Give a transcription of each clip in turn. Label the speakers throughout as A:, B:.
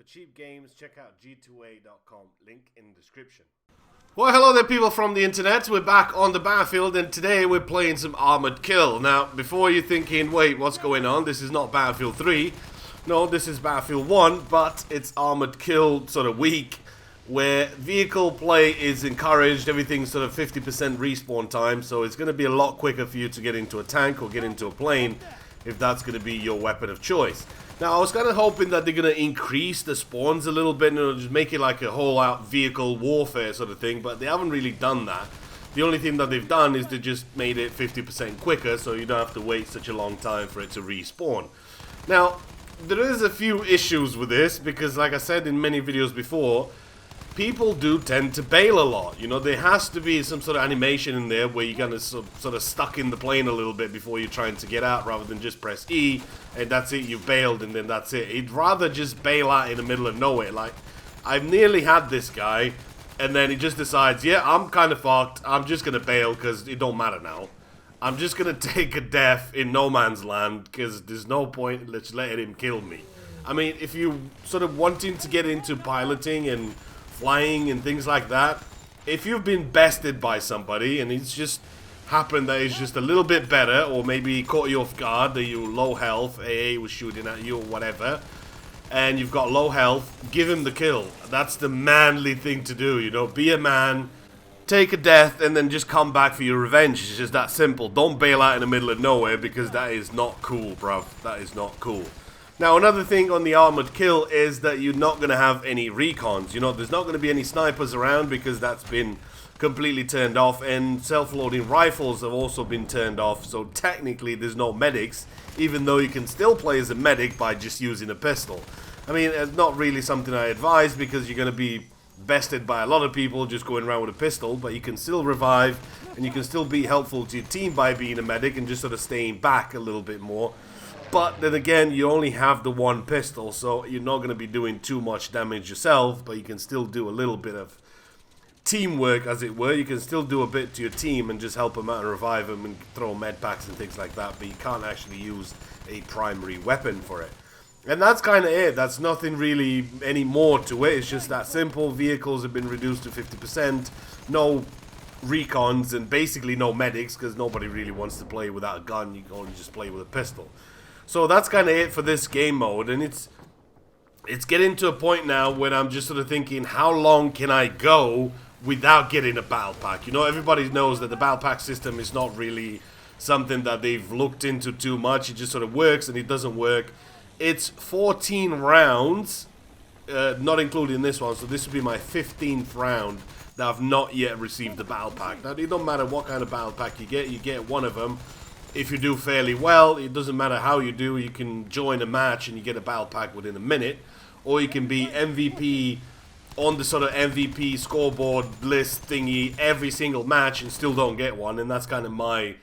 A: For cheap games, check out g2a.com, link in description. Well, hello there people from the internet. We're back on the battlefield and today we're playing some Armored Kill. Now, before you're thinking, wait, what's going on? This is not Battlefield 3. No, this is Battlefield 1, but it's Armored Kill sort of week, where vehicle play is encouraged. Everything's sort of 50% respawn time, so it's going to be a lot quicker for you to get into a tank or get into a plane if that's going to be your weapon of choice. Now, I was kind of hoping that they're going to increase the spawns a little bit and just make it like a whole-out vehicle warfare sort of thing, but they haven't really done that. The only thing that they've done is they just made it 50% quicker, so you don't have to wait such a long time for it to respawn. Now, there is a few issues with this, because like I said in many videos before, people do tend to bail a lot. You know, there has to be some sort of animation in there where you're kind of sort of stuck in the plane a little bit before you're trying to get out, rather than just press E and that's it, you've bailed and then that's it. He'd rather just bail out in the middle of nowhere. Like, I've nearly had this guy and then he just decides, yeah, I'm kind of fucked, I'm just going to bail because it don't matter now. I'm just going to take a death in no man's land because there's no point in just letting him kill me. I mean, if you sort of wanting to get into piloting and flying and things like that, if you've been bested by somebody and it's just happened that he's just a little bit better, or maybe he caught you off guard, that you low health, AA was shooting at you or whatever, and you've got low health, give him the kill. That's the manly thing to do, you know, be a man, take a death and then just come back for your revenge. It's just that simple. Don't bail out in the middle of nowhere, because that is not cool, bruv. That is not cool. Now, another thing on the Armored Kill is that you're not going to have any recons. You know, there's not going to be any snipers around because that's been completely turned off, and self-loading rifles have also been turned off, so technically there's no medics, even though you can still play as a medic by just using a pistol. I mean, it's not really something I advise because you're going to be bested by a lot of people just going around with a pistol, but you can still revive and you can still be helpful to your team by being a medic and just sort of staying back a little bit more. But then again, you only have the one pistol, so you're not going to be doing too much damage yourself, but you can still do a little bit of teamwork, as it were. You can still do a bit to your team and just help them out and revive them and throw med packs and things like that, but you can't actually use a primary weapon for it. And that's kind of it. That's nothing really any more to it. It's just that simple. Vehicles have been reduced to 50%, no recons, and basically no medics, because nobody really wants to play without a gun. You can only just play with a pistol. So that's kind of it for this game mode, and it's getting to a point now when I'm just sort of thinking, how long can I go without getting a battle pack? You know, everybody knows that the battle pack system is not really something that they've looked into too much. It just sort of works, and it doesn't work. It's 14 rounds, not including this one, so this will be my 15th round that I've not yet received the battle pack. Now, it don't matter what kind of battle pack you get one of them. If you do fairly well, it doesn't matter how you do, you can join a match and you get a battle pack within a minute. Or you can be MVP on the sort of MVP scoreboard list thingy every single match and still don't get one. And that's kind of my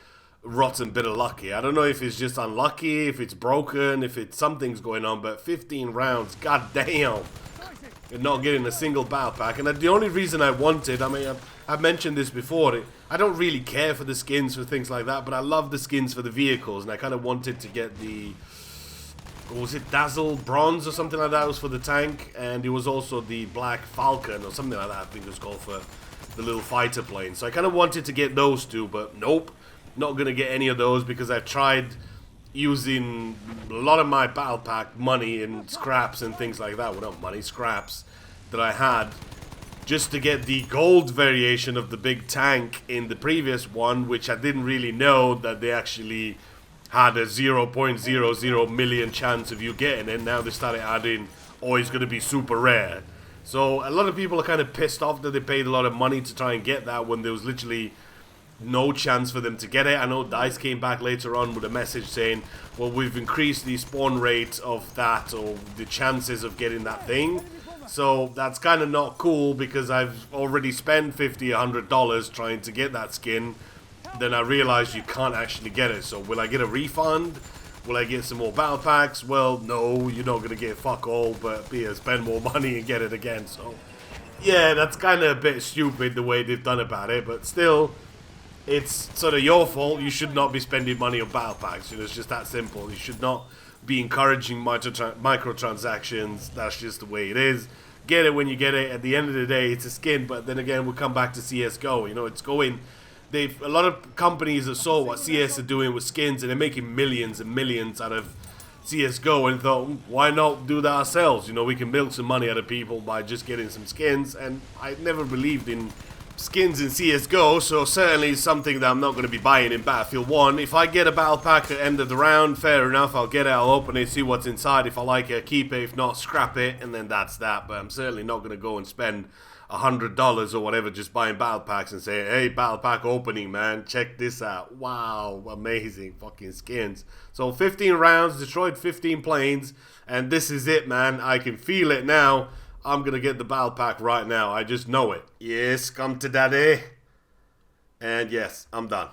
A: rotten bit of lucky. I don't know if it's just unlucky, if it's broken, if it's something's going on, but 15 rounds, goddamn, and not getting a single battle pack. And the only reason I wanted, I mean, I've mentioned this before, I don't really care for the skins for things like that, but I love the skins for the vehicles, and I kind of wanted to get the, what was it, Dazzle Bronze or something like that. It was for the tank, and it was also the Black Falcon or something like that, I think it was called, for the little fighter plane. So I kind of wanted to get those two, but nope, not going to get any of those because I've tried using a lot of my battle pack money and scraps and things like that, well, not money, scraps that I had, just to get the gold variation of the big tank in the previous one, which I didn't really know that they actually had a 0.00 million chance of you getting it. Now they started adding, oh, it's going to be super rare. So a lot of people are kind of pissed off that they paid a lot of money to try and get that when there was literally no chance for them to get it. I know DICE came back later on with a message saying, well, we've increased the spawn rate of that, or the chances of getting that thing. So that's kind of not cool, because I've already spent $50, $100 trying to get that skin. Then I realized you can't actually get it. So will I get a refund? Will I get some more battle packs? Well, no, you're not going to get fuck all, but yeah, spend more money and get it again. So yeah, that's kind of a bit stupid the way they've done about it, but still, it's sort of your fault. You should not be spending money on battle packs. You know, it's just that simple. You should not be encouraging microtransactions. That's just the way it is. Get it when you get it. At the end of the day, it's a skin. But then again, we'll come back to CS:GO. You know, it's going. A lot of companies have saw what CS are doing with skins, and they're making millions and millions out of CS:GO, and thought, why not do that ourselves? You know, we can milk some money out of people by just getting some skins. And I never believed in skins in CS:GO, so certainly something that I'm not going to be buying in Battlefield 1. If I get a battle pack at the end of the round, fair enough, I'll get it, I'll open it, see what's inside. If I like it, keep it. If not, scrap it, and then that's that. But I'm certainly not going to go and spend $100 or whatever just buying battle packs and say, hey, battle pack opening, man, check this out. Wow, amazing fucking skins. So 15 rounds, destroyed 15 planes, and this is it, man. I can feel it now. I'm gonna get the battle pack right now. I just know it. Yes, come to daddy. And yes, I'm done.